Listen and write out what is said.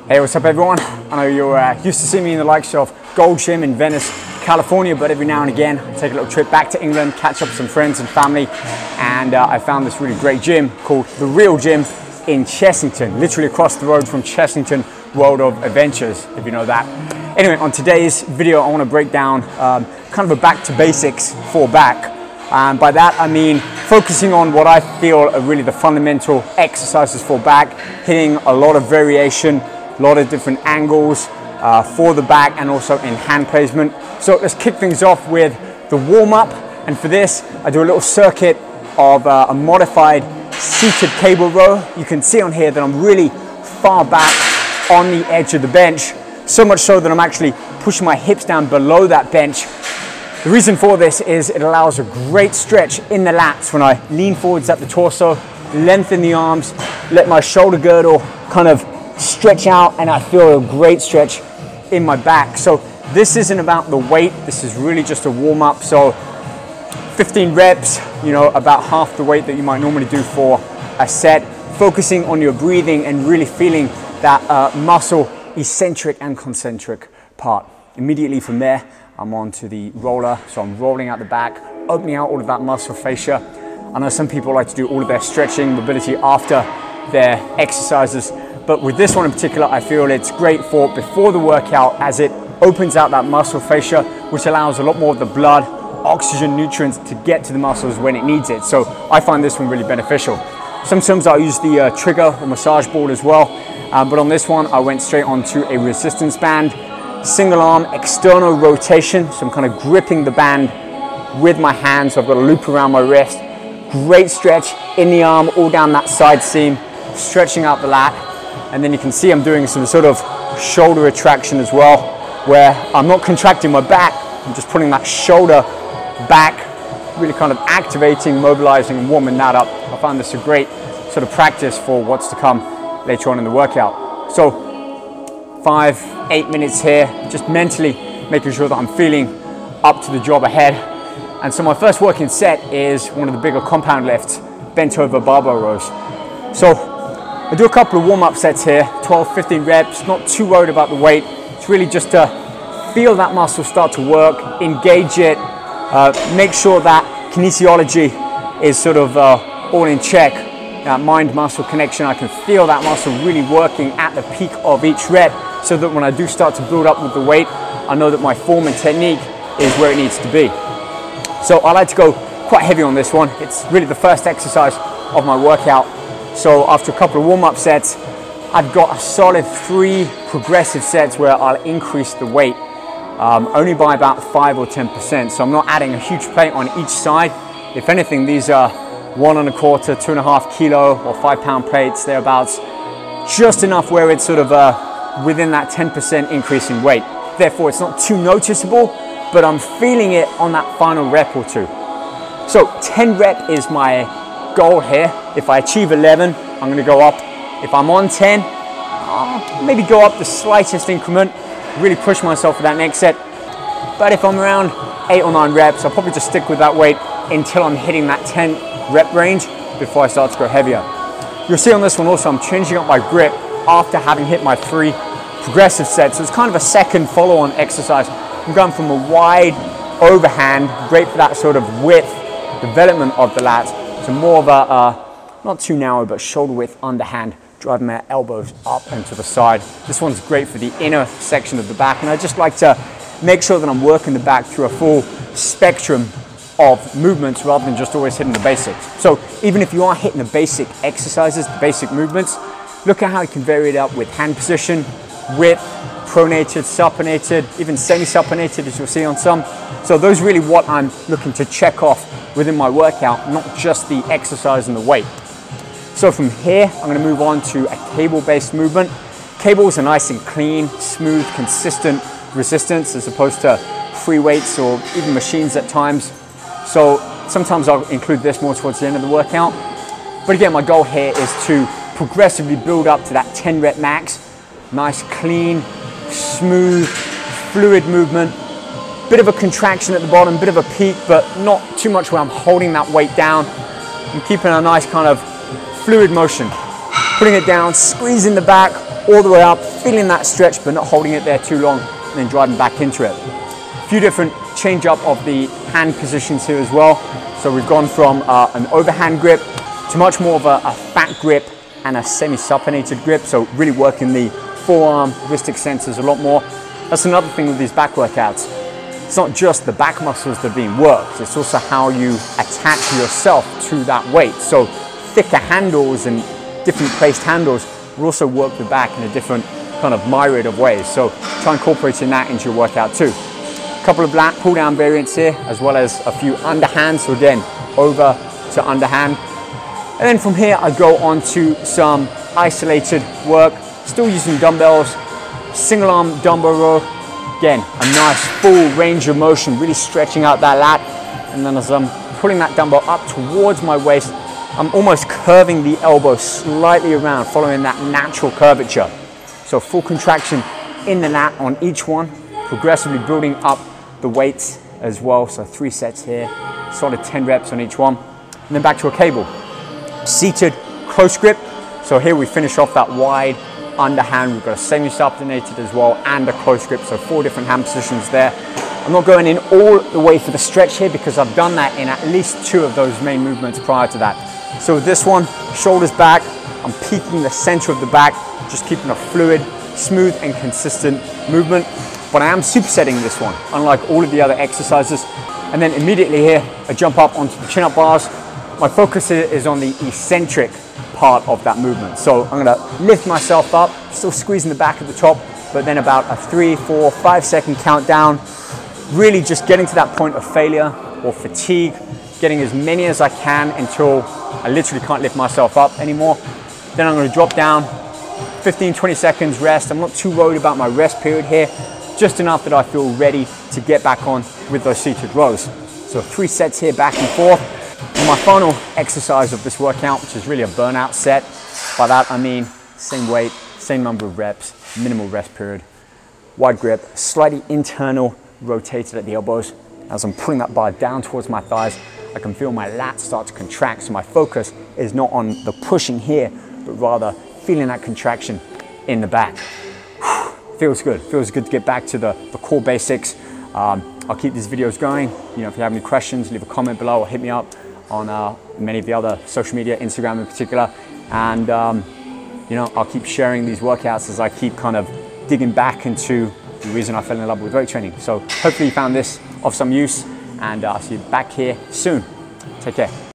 Hey, what's up everyone? I know you're used to seeing me in the likes of Gold Gym in Venice, California, but every now and again I take a little trip back to England, catch up with some friends and family, and I found this really great gym called The Real Gym in Chessington, literally across the road from Chessington World of Adventures, if you know that. Anyway, on today's video I want to break down kind of a back to basics for back. And by that I mean focusing on what I feel are really the fundamental exercises for back, hitting a lot of variation, a lot of different angles for the back and also in hand placement. So let's kick things off with the warm-up, and for this I do a little circuit of a modified seated cable row. You can see on here that I'm really far back on the edge of the bench, so much so that I'm actually pushing my hips down below that bench. The reason for this is it allows a great stretch in the lats when I lean forwards at the torso, lengthen the arms, let my shoulder girdle kind of stretch out, and I feel a great stretch in my back. So this isn't about the weight, this is really just a warm-up. So 15 reps, you know, about half the weight that you might normally do for a set, focusing on your breathing and really feeling that muscle eccentric and concentric part. Immediately from there, I'm on to the roller, so I'm rolling out the back, opening out all of that muscle fascia. I know some people like to do all of their stretching, mobility after their exercises, but with this one in particular, I feel it's great for before the workout, as it opens out that muscle fascia, which allows a lot more of the blood, oxygen, nutrients to get to the muscles when it needs it. So I find this one really beneficial. Sometimes I'll use the trigger or massage ball as well, but on this one, I went straight onto a resistance band. Single arm external rotation, so I'm kind of gripping the band with my hand, so I've got a loop around my wrist. Great stretch in the arm, all down that side seam, stretching out the lat. And then you can see I'm doing some sort of shoulder retraction as well, where I'm not contracting my back, I'm just putting that shoulder back, really kind of activating, mobilizing and warming that up. I found this a great sort of practice for what's to come later on in the workout. So 5-8 minutes here, just mentally making sure that I'm feeling up to the job ahead. And so my first working set is one of the bigger compound lifts, bent over barbell rows. So I do a couple of warm-up sets here, 12-15 reps, not too worried about the weight. It's really just to feel that muscle start to work, engage it, make sure that kinesiology is sort of all in check. That mind-muscle connection, I can feel that muscle really working at the peak of each rep, so that when I do start to build up with the weight, I know that my form and technique is where it needs to be. So I like to go quite heavy on this one. It's really the first exercise of my workout. So after a couple of warm-up sets, I've got a solid 3 progressive sets where I'll increase the weight only by about 5 or 10%. So I'm not adding a huge plate on each side. If anything, these are 1 1/4, 2.5 kilo or 5-pound plates, thereabouts. Just enough where it's sort of within that 10% increase in weight. Therefore, it's not too noticeable, but I'm feeling it on that final rep or two. So 10 rep is my goal here. If I achieve 11, I'm gonna go up. If I'm on 10, I'll maybe go up the slightest increment, really push myself for that next set. But if I'm around 8 or 9 reps, I'll probably just stick with that weight until I'm hitting that 10 rep range before I start to go heavier. You'll see on this one also I'm changing up my grip after having hit my 3 progressive sets. So it's kind of a second follow-on exercise. I'm going from a wide overhand, great for that sort of width development of the lats, to more of a, not too narrow, but shoulder width underhand, driving my elbows up and to the side. This one's great for the inner section of the back, and I just like to make sure that I'm working the back through a full spectrum of movements rather than just always hitting the basics. So even if you are hitting the basic exercises, the basic movements, look at how you can vary it up with hand position, width, pronated, supinated, even semi-supinated, as you'll see on some. So those are really what I'm looking to check off within my workout, not just the exercise and the weight. So from here, I'm going to move on to a cable-based movement. Cables are nice and clean, smooth, consistent resistance, as opposed to free weights or even machines at times. So sometimes I'll include this more towards the end of the workout. But again, my goal here is to progressively build up to that 10 rep max. Nice, clean, smooth, fluid movement. Bit of a contraction at the bottom, bit of a peak, but not too much where I'm holding that weight down. I'm keeping a nice kind of fluid motion. Putting it down, squeezing the back, all the way up, feeling that stretch, but not holding it there too long, and then driving back into it. A few different change up of the hand positions here as well. So we've gone from an overhand grip to much more of a fat grip and a semi-supinated grip. So really working the forearm, wrist extensors a lot more. That's another thing with these back workouts. It's not just the back muscles that are being worked, it's also how you attach yourself to that weight. So thicker handles and different placed handles will also work the back in a different kind of myriad of ways. So try incorporating that into your workout too. A couple of lat pull down variants here, as well as a few underhands. So again, over to underhand. And then from here, I go on to some isolated work, still using dumbbells, single arm dumbbell row. Again, a nice full range of motion, really stretching out that lat. And then as I'm pulling that dumbbell up towards my waist, I'm almost curving the elbow slightly around, following that natural curvature. So full contraction in the lat on each one, progressively building up the weights as well. So 3 sets here, solid 10 reps on each one. And then back to a cable. Seated close grip. So here we finish off that wide underhand. We've got a semi-supinated as well and a close grip. So 4 different hand positions there. I'm not going in all the way for the stretch here because I've done that in at least 2 of those main movements prior to that. So with this one, shoulders back, I'm peaking the center of the back, just keeping a fluid, smooth and consistent movement. But I am supersetting this one, unlike all of the other exercises. And then immediately here, I jump up onto the chin-up bars. My focus is on the eccentric part of that movement. So I'm gonna lift myself up, still squeezing the back at the top, but then about a 3, 4, 5 second countdown, really just getting to that point of failure or fatigue, getting as many as I can until I literally can't lift myself up anymore. Then I'm gonna drop down, 15, 20 seconds rest. I'm not too worried about my rest period here, just enough that I feel ready to get back on with those seated rows. So 3 sets here, back and forth. And my final exercise of this workout, which is really a burnout set. By that I mean same weight, same number of reps, minimal rest period, wide grip, slightly internal rotated at the elbows. As I'm pulling that bar down towards my thighs, I can feel my lats start to contract. So my focus is not on the pushing here, but rather feeling that contraction in the back. Feels good to get back to the core basics. I'll keep these videos going. You know, if you have any questions, leave a comment below or hit me up on many of the other social media, Instagram in particular. And you know, I'll keep sharing these workouts as I keep kind of digging back into the reason I fell in love with weight training. So hopefully you found this of some use, and I'll see you back here soon. Take care.